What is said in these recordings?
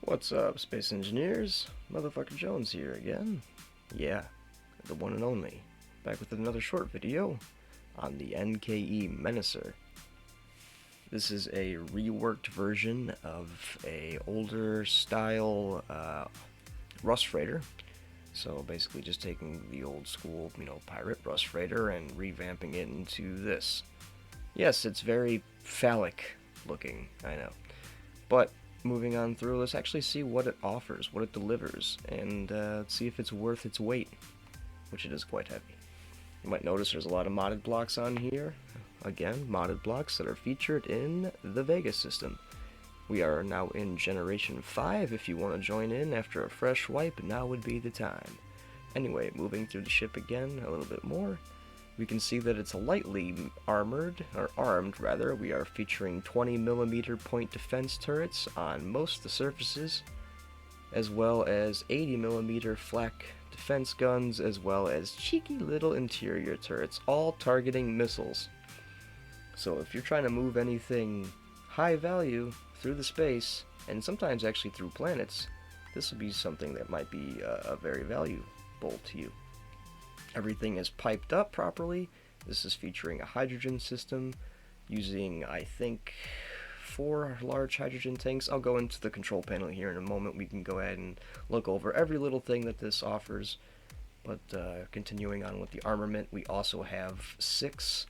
What's up, Space Engineers? Motherfucker Jones here again. Yeah, the one and only. Back with another short video on the NKE Menacer. This is a reworked version of a older style Rust Freighter. So basically just taking the old school, pirate Rust Freighter and revamping it into this. Yes, it's very phallic looking, I know. But moving on through, let's actually see what it offers, what it delivers, and see if it's worth its weight, which it is quite heavy. You might notice there's a lot of modded blocks on here. Again, modded blocks that are featured in the Vegas system. We are now in Generation 5. If you want to join in after a fresh wipe, now would be the time. Anyway, moving through the ship again a little bit more, we can see that it's lightly armed. We are featuring 20mm point defense turrets on most of the surfaces, as well as 80mm flak defense guns, as well as cheeky little interior turrets, all targeting missiles. So if you're trying to move anything high value through the space, and sometimes actually through planets, this will be something that might be very valuable to you. Everything is piped up properly. This is featuring a hydrogen system using, I think, 4 large hydrogen tanks. I'll go into the control panel here in a moment. We can go ahead and look over every little thing that this offers. But continuing on with the armament, we also have 6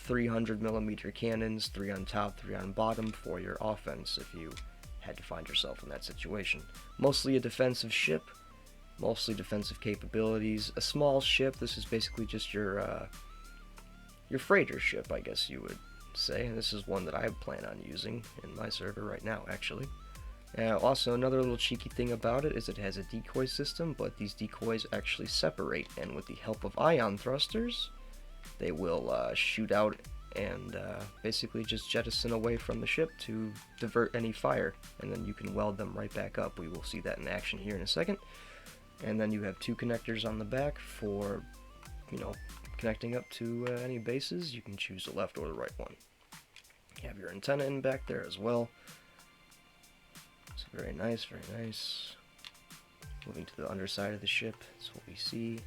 300mm cannons, 3 on top, 3 on bottom for your offense if you had to find yourself in that situation. Mostly a defensive ship. Mostly defensive capabilities. A small ship. This is basically just your freighter ship, I guess you would say. And this is one that I plan on using in my server right now, actually. Also, another little cheeky thing about it is it has a decoy system, but these decoys actually separate, and with the help of ion thrusters, they will shoot out and basically just jettison away from the ship to divert any fire, and then you can weld them right back up. We will see that in action here in a second. And then you have 2 connectors on the back for, connecting up to any bases. You can choose the left or the right one. You have your antenna in back there as well. So very nice, very nice. Moving to the underside of the ship, that's what we see.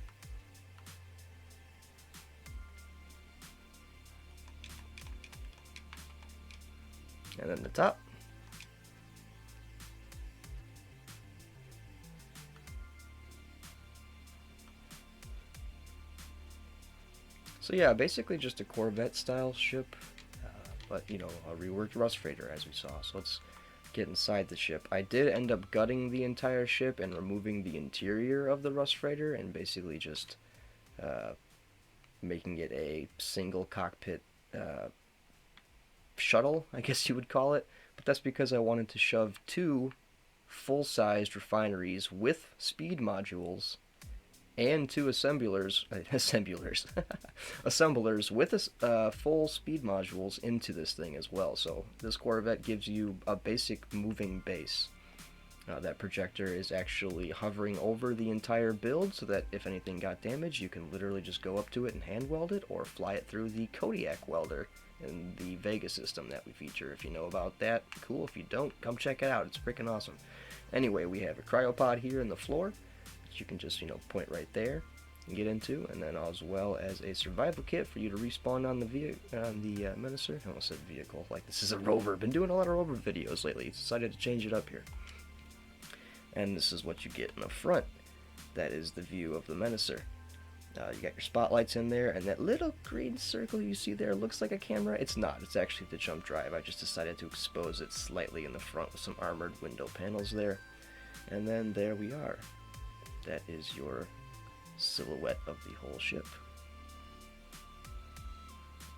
And then the top. So yeah, basically just a Corvette style ship, but a reworked Rust Freighter as we saw. So let's get inside the ship. I did end up gutting the entire ship and removing the interior of the Rust Freighter and basically just making it a single cockpit shuttle, I guess you would call it. But that's because I wanted to shove 2 full-sized refineries with speed modules and 2 assemblers with full speed modules into this thing as well. So this Corvette gives you a basic moving base. That projector is actually hovering over the entire build so that if anything got damaged, you can literally just go up to it and hand weld it, or fly it through the Kodiak welder in the Vegas system that we feature. If you know about that, cool. If you don't, come check it out. It's freaking awesome. Anyway, we have a cryopod here in the floor. You can just point right there and get into, and then as well as a survival kit for you to respawn on the Menacer. I almost said vehicle, like this is a rover. Been doing a lot of rover videos lately. Decided to change it up here. And this is what you get in the front. That is the view of the Menacer. You got your spotlights in there, and that little green circle you see there looks like a camera. It's not. It's actually the jump drive. I just decided to expose it slightly in the front with some armored window panels there. And then there we are. That is your silhouette of the whole ship.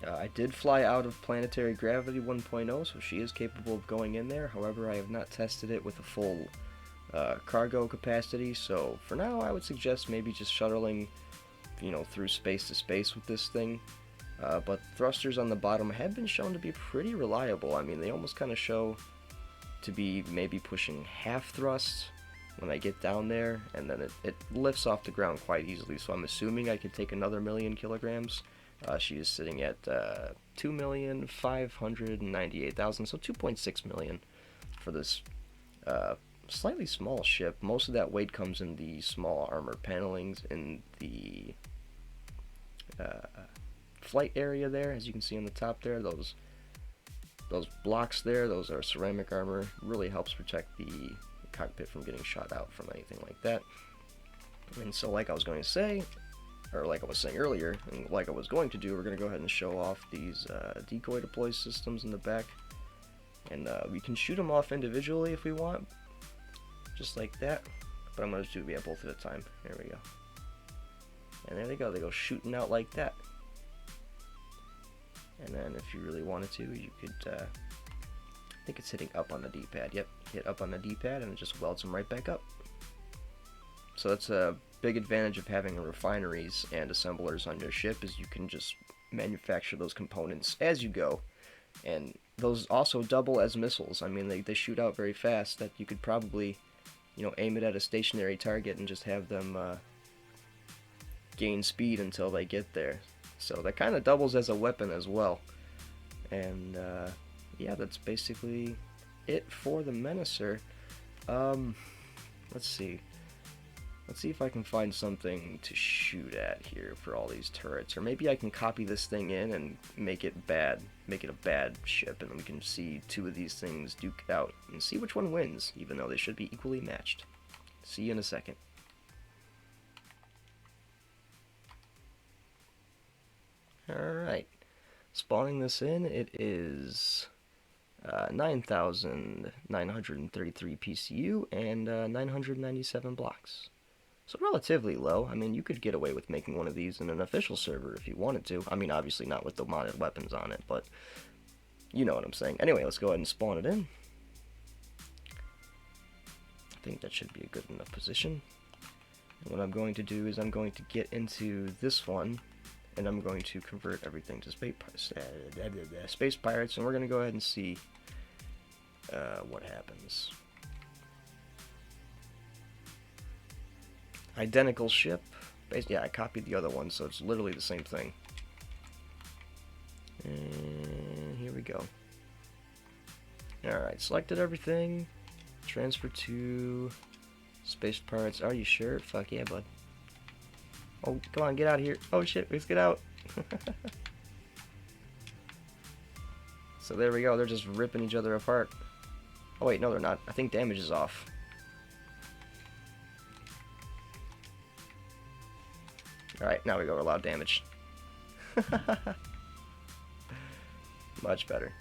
I did fly out of planetary gravity 1.0, so she is capable of going in there. However, I have not tested it with a full cargo capacity, so for now I would suggest maybe just shuttling through space to space with this thing. But thrusters on the bottom have been shown to be pretty reliable. I mean, they almost kind of show to be maybe pushing half thrust when I get down there, and then it lifts off the ground quite easily, so I'm assuming I could take another 1,000,000 kilograms. She is sitting at 2,598,000, so 2.6 million for this slightly small ship. Most of that weight comes in the small armor panelings in the flight area there, as you can see on the top there. Those blocks there, those are ceramic armor. Really helps protect the cockpit from getting shot out from anything like that. And so, like I was going to say, or like I was saying earlier, and like I was going to do, we're going to go ahead and show off these decoy deploy systems in the back. And we can shoot them off individually if we want, just like that. But I'm going to do both at a time. There we go. And there they go shooting out like that. And then if you really wanted to, you could, I think it's hitting up on the D-pad. Yep, hit up on the D-pad and it just welds them right back up. So that's a big advantage of having refineries and assemblers on your ship, is you can just manufacture those components as you go. And those also double as missiles. I mean, they shoot out very fast, that you could probably, aim it at a stationary target and just have them gain speed until they get there. So that kind of doubles as a weapon as well. And yeah, that's basically it for the Menacer. Let's see if I can find something to shoot at here for all these turrets, or maybe I can copy this thing in and make it a bad ship, and we can see two of these things duke it out and see which one wins, even though they should be equally matched. See you in a second. Alright, spawning this in, it is 9,933 PCU and 997 blocks. So relatively low. I mean, you could get away with making one of these in an official server if you wanted to. I mean, obviously not with the modded weapons on it, but you know what I'm saying. Anyway, let's go ahead and spawn it in. I think that should be a good enough position. And what I'm going to do is I'm going to get into this one, and I'm going to convert everything to space pirates, and we're going to go ahead and see what happens. Identical ship. Yeah, I copied the other one, so it's literally the same thing. And here we go. Alright, selected everything. Transfer to Space Pirates. Are you sure? Fuck yeah, bud. Oh, come on, get out of here. Oh shit, let's get out. So there we go, they're just ripping each other apart. Oh wait, no they're not. I think damage is off. Alright, now we go allowed damage. Much better.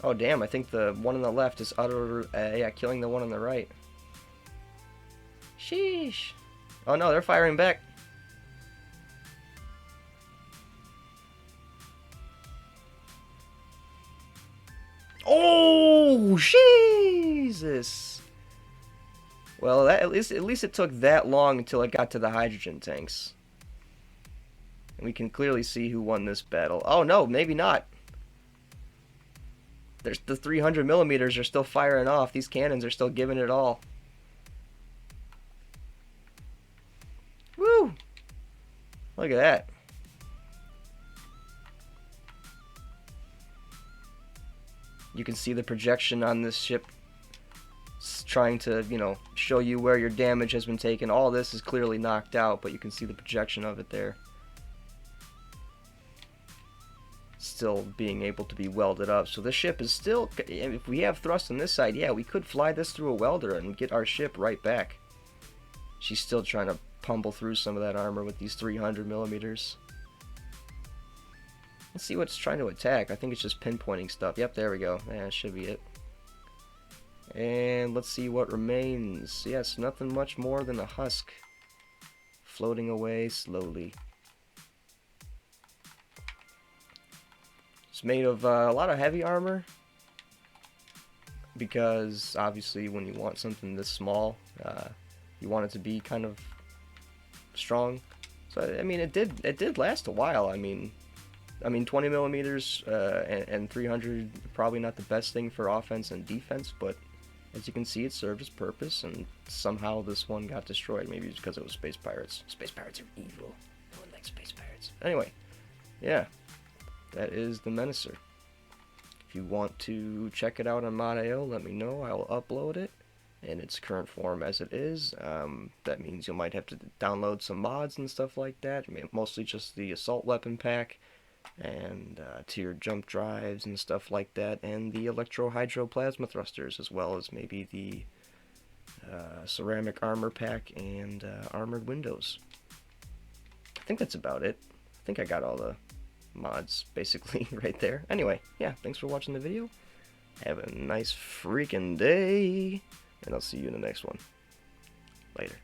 Oh damn, I think the one on the left is yeah, killing the one on the right. Sheesh. Oh no, they're firing back. Oh, Jesus. Well, at least it took that long until it got to the hydrogen tanks. And we can clearly see who won this battle. Oh no, maybe not. There's the 300 millimeters are still firing off. These cannons are still giving it all. Woo! Look at that. You can see the projection on this ship trying to, show you where your damage has been taken. All this is clearly knocked out, but you can see the projection of it there. Still being able to be welded up. So this ship is still, if we have thrust on this side, yeah, we could fly this through a welder and get our ship right back. She's still trying to pummel through some of that armor with these 300 millimeters. Let's see what's trying to attack. I think it's just pinpointing stuff. Yep, there we go. Yeah, that should be it. And let's see what remains. Yes, nothing much more than a husk floating away slowly. It's made of a lot of heavy armor, because obviously when you want something this small, you want it to be kind of strong. So I mean, it did last a while. I mean 20 millimeters and 300, probably not the best thing for offense and defense, but as you can see, it served its purpose, and somehow this one got destroyed. Maybe it's because it was space pirates. Space pirates are evil. No one likes space pirates. Anyway, yeah, that is the Menacer. If you want to check it out on Mod.io, let me know. I'll upload it in its current form as it is. That means you might have to download some mods and stuff like that. Mostly just the assault weapon pack and tiered jump drives and stuff like that, and the electro hydro plasma thrusters, as well as maybe the ceramic armor pack and armored windows. I think that's about it. I think I got all the mods basically right there. Anyway, yeah, thanks for watching the video. Have a nice freaking day, and I'll see you in the next one. Later.